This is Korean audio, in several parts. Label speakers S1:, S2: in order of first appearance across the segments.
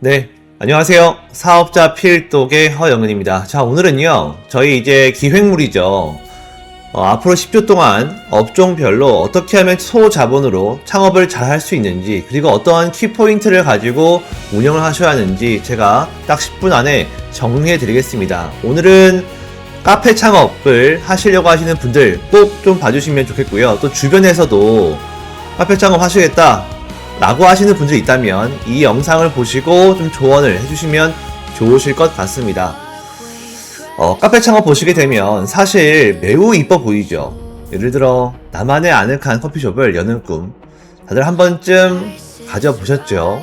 S1: 네, 안녕하세요. 사업자 필독의 허영은입니다. 자, 오늘은요, 저희 이제 기획물이죠. 앞으로 10주 동안 업종별로 어떻게 하면 소자본으로 창업을 잘 할 수 있는지, 그리고 어떠한 키포인트를 가지고 운영을 하셔야 하는지 제가 딱 10분 안에 정리해 드리겠습니다. 오늘은 카페 창업을 하시려고 하시는 분들 꼭 좀 봐주시면 좋겠고요. 또 주변에서도 카페 창업 하시겠다 라고 하시는 분들이 있다면 이 영상을 보시고 좀 조언을 해주시면 좋으실 것 같습니다. 카페 창업 보시게 되면 사실 매우 이뻐 보이죠. 예를 들어 나만의 아늑한 커피숍을 여는 꿈 다들 한 번쯤 가져보셨죠?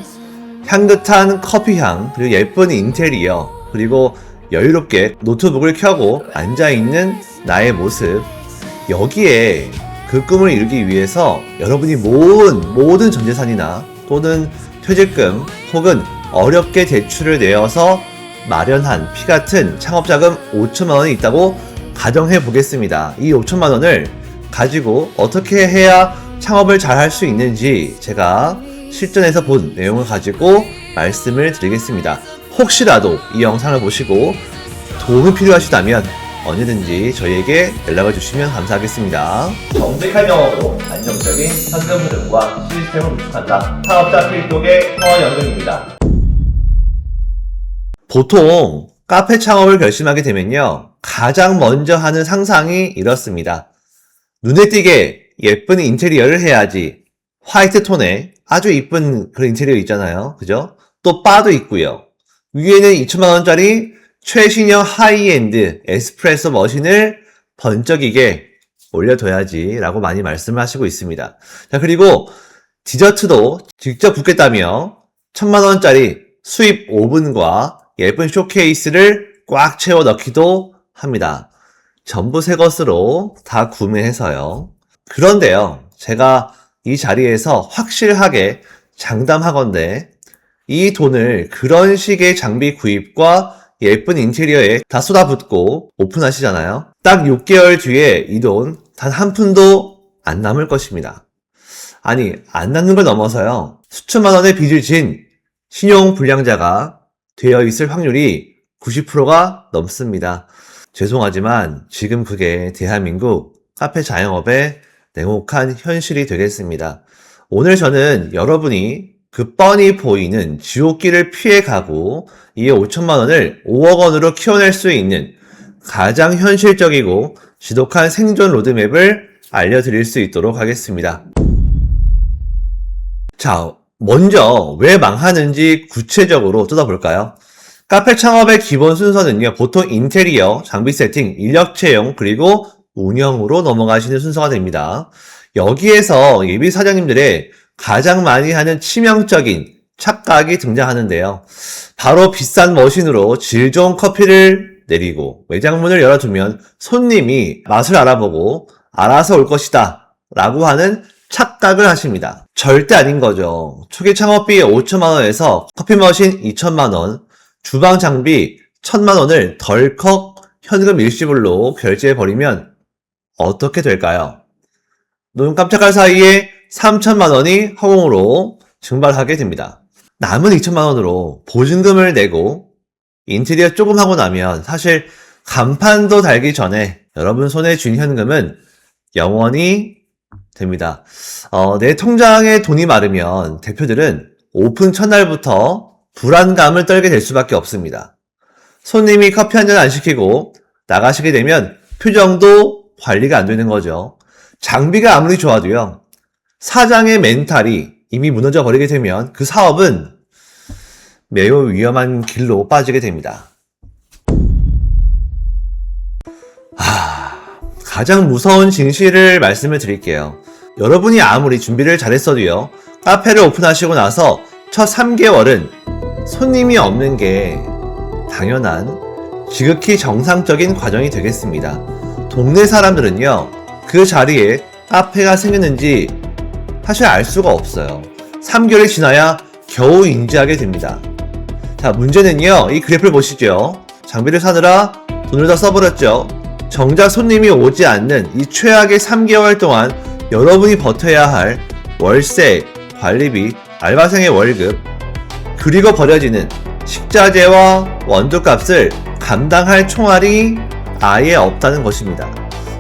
S1: 향긋한 커피향, 그리고 예쁜 인테리어, 그리고 여유롭게 노트북을 켜고 앉아있는 나의 모습, 여기에 그 꿈을 이루기 위해서 여러분이 모든 전재산이나 또는 퇴직금 혹은 어렵게 대출을 내어서 마련한 피같은 창업자금 5천만원이 있다고 가정해 보겠습니다. 이 5천만원을 가지고 어떻게 해야 창업을 잘 할 수 있는지 제가 실전에서 본 내용을 가지고 말씀을 드리겠습니다. 혹시라도 이 영상을 보시고 도움이 필요하시다면 언제든지 저희에게 연락을 주시면 감사하겠습니다. 정직한 영업으로 안정적인 현금 흐름과 시스템을 구축한다. 사업자 필독의 허영근입니다. 보통 카페 창업을 결심하게 되면요, 가장 먼저 하는 상상이 이렇습니다. 눈에 띄게 예쁜 인테리어를 해야지. 화이트 톤에 아주 이쁜 그런 인테리어 있잖아요. 그죠? 또 바도 있고요. 위에는 2천만원짜리 최신형 하이엔드 에스프레소 머신을 번쩍이게 올려둬야지 라고 많이 말씀을 하시고 있습니다. 자, 그리고 디저트도 직접 붓겠다며 1,000만원짜리 수입 오븐과 예쁜 쇼케이스를 꽉 채워 넣기도 합니다. 전부 새 것으로 다 구매해서요. 그런데요, 제가 이 자리에서 확실하게 장담하건대 이 돈을 그런 식의 장비 구입과 예쁜 인테리어에 다 쏟아붓고 오픈하시잖아요. 딱 6개월 뒤에 이 돈 단 한 푼도 안 남을 것입니다. 아니, 안 남는 걸 넘어서요, 수천만 원의 빚을 진 신용불량자가 되어 있을 확률이 90%가 넘습니다. 죄송하지만 지금 그게 대한민국 카페 자영업의 냉혹한 현실이 되겠습니다. 오늘 저는 여러분이 그 뻔히 보이는 지옥길을 피해가고 이 5천만원을 5억원으로 키워낼 수 있는 가장 현실적이고 지독한 생존 로드맵을 알려드릴 수 있도록 하겠습니다. 자, 먼저 왜 망하는지 구체적으로 뜯어볼까요? 카페 창업의 기본 순서는요, 보통 인테리어, 장비 세팅, 인력 채용, 그리고 운영으로 넘어가시는 순서가 됩니다. 여기에서 예비 사장님들의 가장 많이 하는 치명적인 착각이 등장하는데요. 바로 비싼 머신으로 질 좋은 커피를 내리고 매장문을 열어두면 손님이 맛을 알아보고 알아서 올 것이다 라고 하는 착각을 하십니다. 절대 아닌 거죠. 초기 창업비 5천만원에서 커피 머신 2천만원, 주방 장비 1,000만원을 덜컥 현금 일시불로 결제해버리면 어떻게 될까요? 눈 깜짝할 사이에 3천만원이 허공으로 증발하게 됩니다. 남은 2천만원으로 보증금을 내고 인테리어 조금 하고 나면 사실 간판도 달기 전에 여러분 손에 쥔 현금은 영원히 됩니다. 내 통장에 돈이 마르면 대표들은 오픈 첫날부터 불안감을 떨게 될 수밖에 없습니다. 손님이 커피 한 잔 안 시키고 나가시게 되면 표정도 관리가 안 되는 거죠. 장비가 아무리 좋아도요, 사장의 멘탈이 이미 무너져 버리게 되면 그 사업은 매우 위험한 길로 빠지게 됩니다. 가장 무서운 진실을 말씀을 드릴게요. 여러분이 아무리 준비를 잘했어도요, 카페를 오픈하시고 나서 첫 3개월은 손님이 없는 게 당연한 지극히 정상적인 과정이 되겠습니다. 동네 사람들은요, 그 자리에 카페가 생겼는지 사실 알 수가 없어요. 3개월이 지나야 겨우 인지하게 됩니다. 자, 문제는요, 이 그래프를 보시죠. 장비를 사느라 돈을 다 써버렸죠. 정작 손님이 오지 않는 이 최악의 3개월 동안 여러분이 버텨야 할 월세, 관리비, 알바생의 월급, 그리고 버려지는 식자재와 원두값을 감당할 총알이 아예 없다는 것입니다.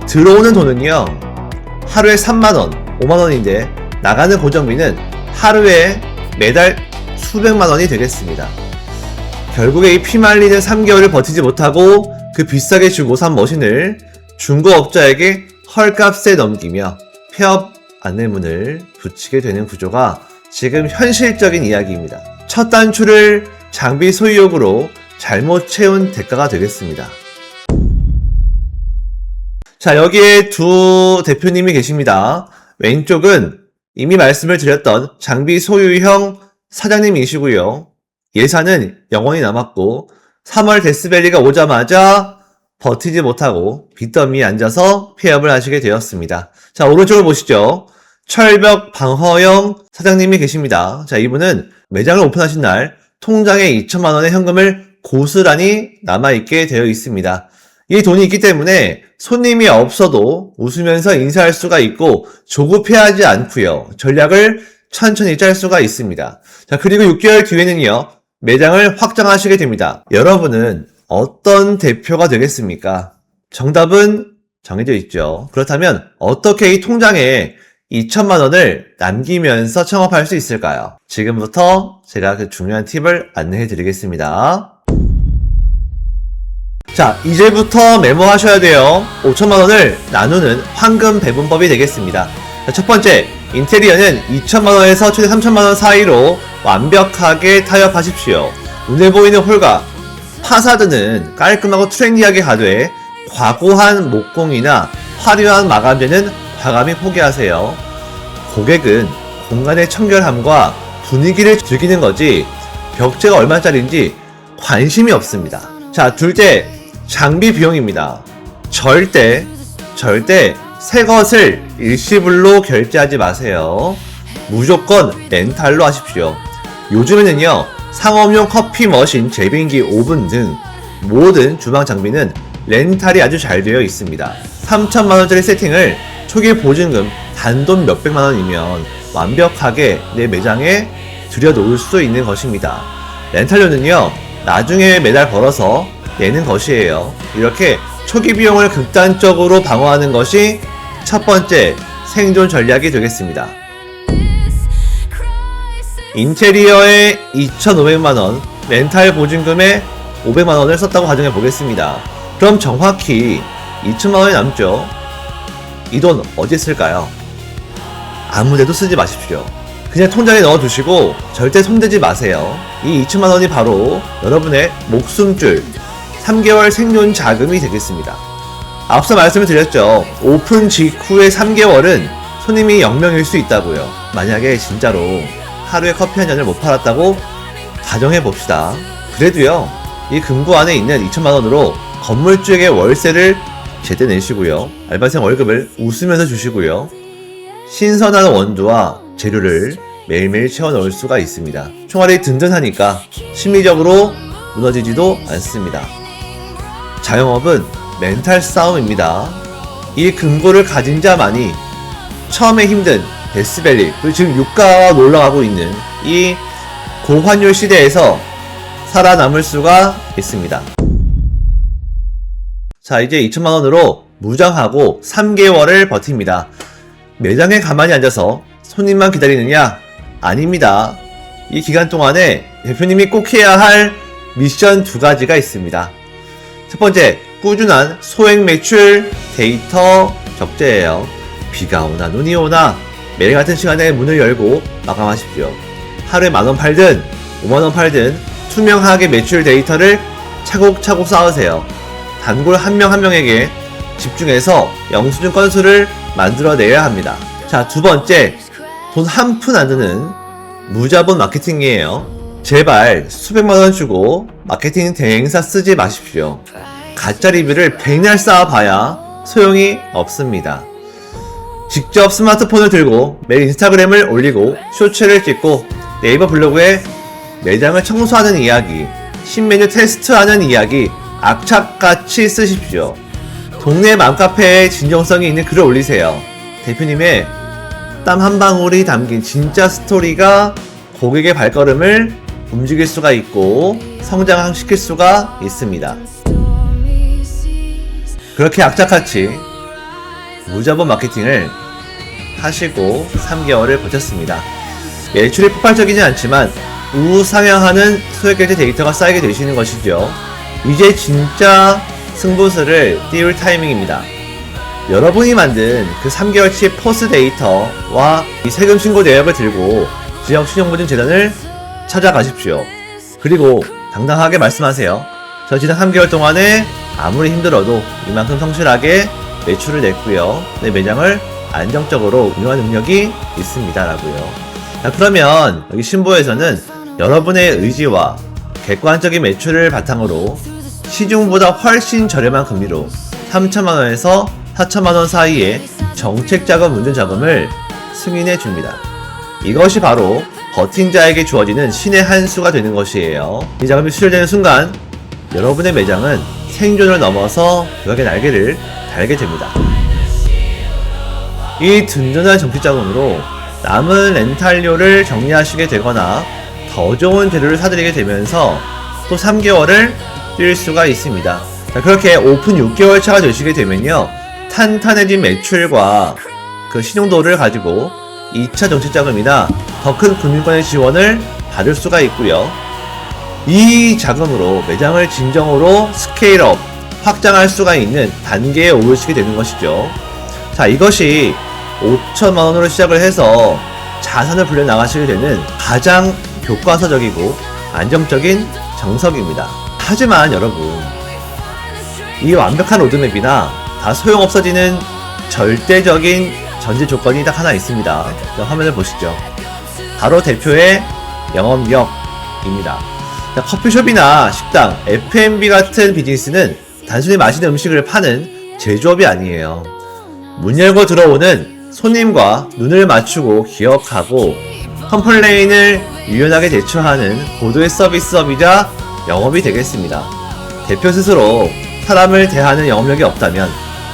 S1: 들어오는 돈은요, 하루에 3만원, 5만원인데 나가는 고정비는 하루에 매달 수백만원이 되겠습니다. 결국에 이 피말리는 3개월을 버티지 못하고 그 비싸게 주고 산 머신을 중고업자에게 헐값에 넘기며 폐업 안내문을 붙이게 되는 구조가 지금 현실적인 이야기입니다. 첫 단추를 장비 소유욕으로 잘못 채운 대가가 되겠습니다. 자, 여기에 두 대표님이 계십니다. 왼쪽은 이미 말씀을 드렸던 장비 소유형 사장님이시고요. 예산은 영원히 남았고 3월 데스밸리가 오자마자 버티지 못하고 빚더미에 앉아서 폐업을 하시게 되었습니다. 자, 오른쪽을 보시죠. 철벽 방허영 사장님이 계십니다. 자, 이분은 매장을 오픈하신 날 통장에 2천만 원의 현금을 고스란히 남아있게 되어 있습니다. 이 돈이 있기 때문에 손님이 없어도 웃으면서 인사할 수가 있고 조급해하지 않고요. 전략을 천천히 짤 수가 있습니다. 자, 그리고 6개월 뒤에는요, 매장을 확장하시게 됩니다. 여러분은 어떤 대표가 되겠습니까? 정답은 정해져 있죠. 그렇다면 어떻게 이 통장에 2천만 원을 남기면서 창업할 수 있을까요? 지금부터 제가 그 중요한 팁을 안내해 드리겠습니다. 자, 이제부터 메모하셔야 돼요. 5천만 원을 나누는 황금 배분법이 되겠습니다. 자, 첫 번째, 인테리어는 2천만 원에서 최대 3천만 원 사이로 완벽하게 타협하십시오. 눈에 보이는 홀과 파사드는 깔끔하고 트렌디하게 가되 과고한 목공이나 화려한 마감재는 과감히 포기하세요. 고객은 공간의 청결함과 분위기를 즐기는 거지 벽재가 얼마짜리인지 관심이 없습니다. 자, 둘째, 장비 비용입니다. 절대 새 것을 일시불로 결제하지 마세요. 무조건 렌탈로 하십시오. 요즘에는요, 상업용 커피 머신, 제빙기, 오븐 등 모든 주방 장비는 렌탈이 아주 잘 되어 있습니다. 3천만원짜리 세팅을 초기 보증금 단돈 몇백만원이면 완벽하게 내 매장에 들여놓을 수 있는 것입니다. 렌탈료는요, 나중에 매달 벌어서 내는 것이에요. 이렇게 초기 비용을 극단적으로 방어하는 것이 첫 번째 생존 전략이 되겠습니다. 인테리어에 2,500만원, 렌탈 보증금에 500만원을 썼다고 가정해 보겠습니다. 그럼 정확히 2천만원이 남죠. 이 돈 어디 쓸까요? 아무데도 쓰지 마십시오. 그냥 통장에 넣어두시고 절대 손대지 마세요. 이 2천만원이 바로 여러분의 목숨줄 3개월 생존 자금이 되겠습니다. 앞서 말씀을 드렸죠. 오픈 직후의 3개월은 손님이 0명일 수 있다고요. 만약에 진짜로 하루에 커피 한 잔을 못 팔았다고 가정해 봅시다. 그래도요, 이 금고 안에 있는 2천만원으로 건물주에게 월세를 제때 내시고요, 알바생 월급을 웃으면서 주시고요, 신선한 원두와 재료를 매일매일 채워 넣을 수가 있습니다. 총알이 든든하니까 심리적으로 무너지지도 않습니다. 자영업은 멘탈 싸움입니다. 이 금고를 가진 자만이 처음에 힘든 데스밸리, 그리고 지금 유가가 올라가고 있는 이 고환율 시대에서 살아남을 수가 있습니다. 자, 이제 2천만원으로 무장하고 3개월을 버팁니다. 매장에 가만히 앉아서 손님만 기다리느냐? 아닙니다. 이 기간 동안에 대표님이 꼭 해야 할 미션 2가지가 있습니다. 첫 번째, 꾸준한 소액 매출 데이터 적재예요. 비가 오나 눈이 오나 매일 같은 시간에 문을 열고 마감하십시오. 하루에 10,000원 팔든 50,000원 팔든 투명하게 매출 데이터를 차곡차곡 쌓으세요. 단골 한 명 한 명에게 집중해서 영수증 건수를 만들어내야 합니다. 자, 두 번째, 돈 한 푼 안 드는 무자본 마케팅이에요. 제발 수백만원 주고 마케팅 대행사 쓰지 마십시오. 가짜 리뷰를 백날 쌓아봐야 소용이 없습니다. 직접 스마트폰을 들고 매일 인스타그램을 올리고 쇼츠를 찍고 네이버 블로그에 매장을 청소하는 이야기, 신메뉴 테스트하는 이야기 악착같이 쓰십시오. 동네 맘카페에 진정성이 있는 글을 올리세요. 대표님의 땀 한 방울이 담긴 진짜 스토리가 고객의 발걸음을 움직일 수가 있고 성장시킬 수가 있습니다. 그렇게 악착같이 무자본 마케팅을 하시고 3개월을 버텼습니다. 매출이 폭발적이진 않지만 우상향하는 소액결제 데이터가 쌓이게 되시는 것이죠. 이제 진짜 승부수를 띄울 타이밍입니다. 여러분이 만든 그 3개월치 포스 데이터와 이 세금 신고 내역을 들고 지역 신용보증 재단을 찾아가십시오. 그리고 당당하게 말씀하세요. 저 지난 3개월 동안에 아무리 힘들어도 이만큼 성실하게 매출을 냈고요. 내 매장을 안정적으로 운영할 능력이 있습니다. 라고요. 자, 그러면 여기 신보에서는 여러분의 의지와 객관적인 매출을 바탕으로 시중보다 훨씬 저렴한 금리로 3천만원에서 4천만원 사이의 정책자금 운전자금을 승인해 줍니다. 이것이 바로 버팅자에게 주어지는 신의 한 수가 되는 것이에요. 이 자금이 수출되는 순간 여러분의 매장은 생존을 넘어서 벽의 날개를 달게 됩니다. 이 든든한 정책자금으로 남은 렌탈료를 정리하시게 되거나 더 좋은 재료를 사드리게 되면서 또 3개월을 뛸 수가 있습니다. 자, 그렇게 오픈 6개월 차가 되시게 되면요, 탄탄해진 매출과 그 신용도를 가지고 2차 정책자금이나 더 큰 금융권의 지원을 받을 수가 있고요. 이 자금으로 매장을 진정으로 스케일업, 확장할 수가 있는 단계에 오르시게 되는 것이죠. 자, 이것이 5천만원으로 시작을 해서 자산을 불려나가시게 되는 가장 교과서적이고 안정적인 정석입니다. 하지만 여러분, 이 완벽한 로드맵이나 다 소용없어지는 절대적인 전제 조건이 딱 하나 있습니다. 자, 화면을 보시죠. 바로 대표의 영업력입니다. 자, 커피숍이나 식당, F&B 같은 비즈니스는 단순히 맛있는 음식을 파는 제조업이 아니에요. 문 열고 들어오는 손님과 눈을 맞추고 기억하고 컴플레인을 유연하게 대처하는 고도의 서비스업이자 영업이 되겠습니다. 대표 스스로 사람을 대하는 영업력이 없다면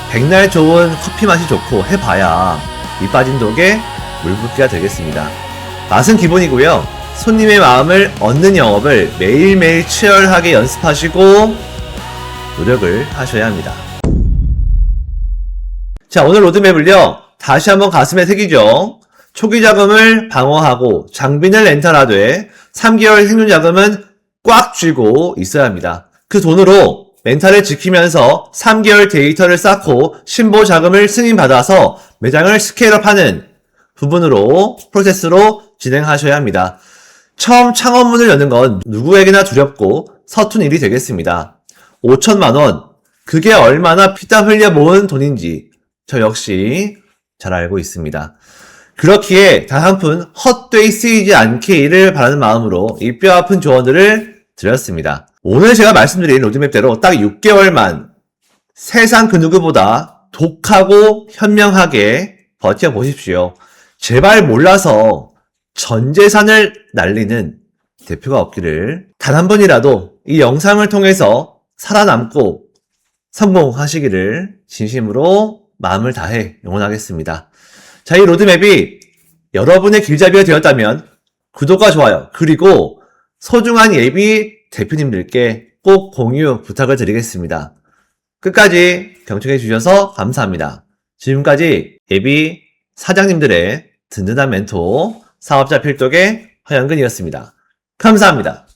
S1: 백날 좋은 커피 맛이 좋고 해봐야 이 빠진 독에 물붓기가 되겠습니다. 맛은 기본이고요. 손님의 마음을 얻는 영업을 매일매일 치열하게 연습하시고 노력을 하셔야 합니다. 자, 오늘 로드맵을요, 다시 한번 가슴에 새기죠. 초기 자금을 방어하고 장비는 렌탈하되 3개월 생존 자금은 꽉 쥐고 있어야 합니다. 그 돈으로 멘탈을 지키면서 3개월 데이터를 쌓고 신보 자금을 승인받아서 매장을 스케일업하는 부분으로 프로세스로 진행하셔야 합니다. 처음 창업문을 여는 건 누구에게나 두렵고 서툰 일이 되겠습니다. 5천만원, 그게 얼마나 피땀 흘려 모은 돈인지 저 역시 잘 알고 있습니다. 그렇기에 단 한 푼 헛되이 쓰이지 않기를 바라는 마음으로 이 뼈아픈 조언들을 드렸습니다. 오늘 제가 말씀드린 로드맵대로 딱 6개월만 세상 그 누구보다 독하고 현명하게 버텨보십시오. 제발 몰라서 전 재산을 날리는 대표가 없기를, 단 한 번이라도 이 영상을 통해서 살아남고 성공하시기를 진심으로 마음을 다해 응원하겠습니다. 자, 이 로드맵이 여러분의 길잡이가 되었다면 구독과 좋아요, 그리고 소중한 예비 대표님들께 꼭 공유 부탁을 드리겠습니다. 끝까지 경청해 주셔서 감사합니다. 지금까지 예비 사장님들의 든든한 멘토, 사업자 필독의 허영근이었습니다. 감사합니다.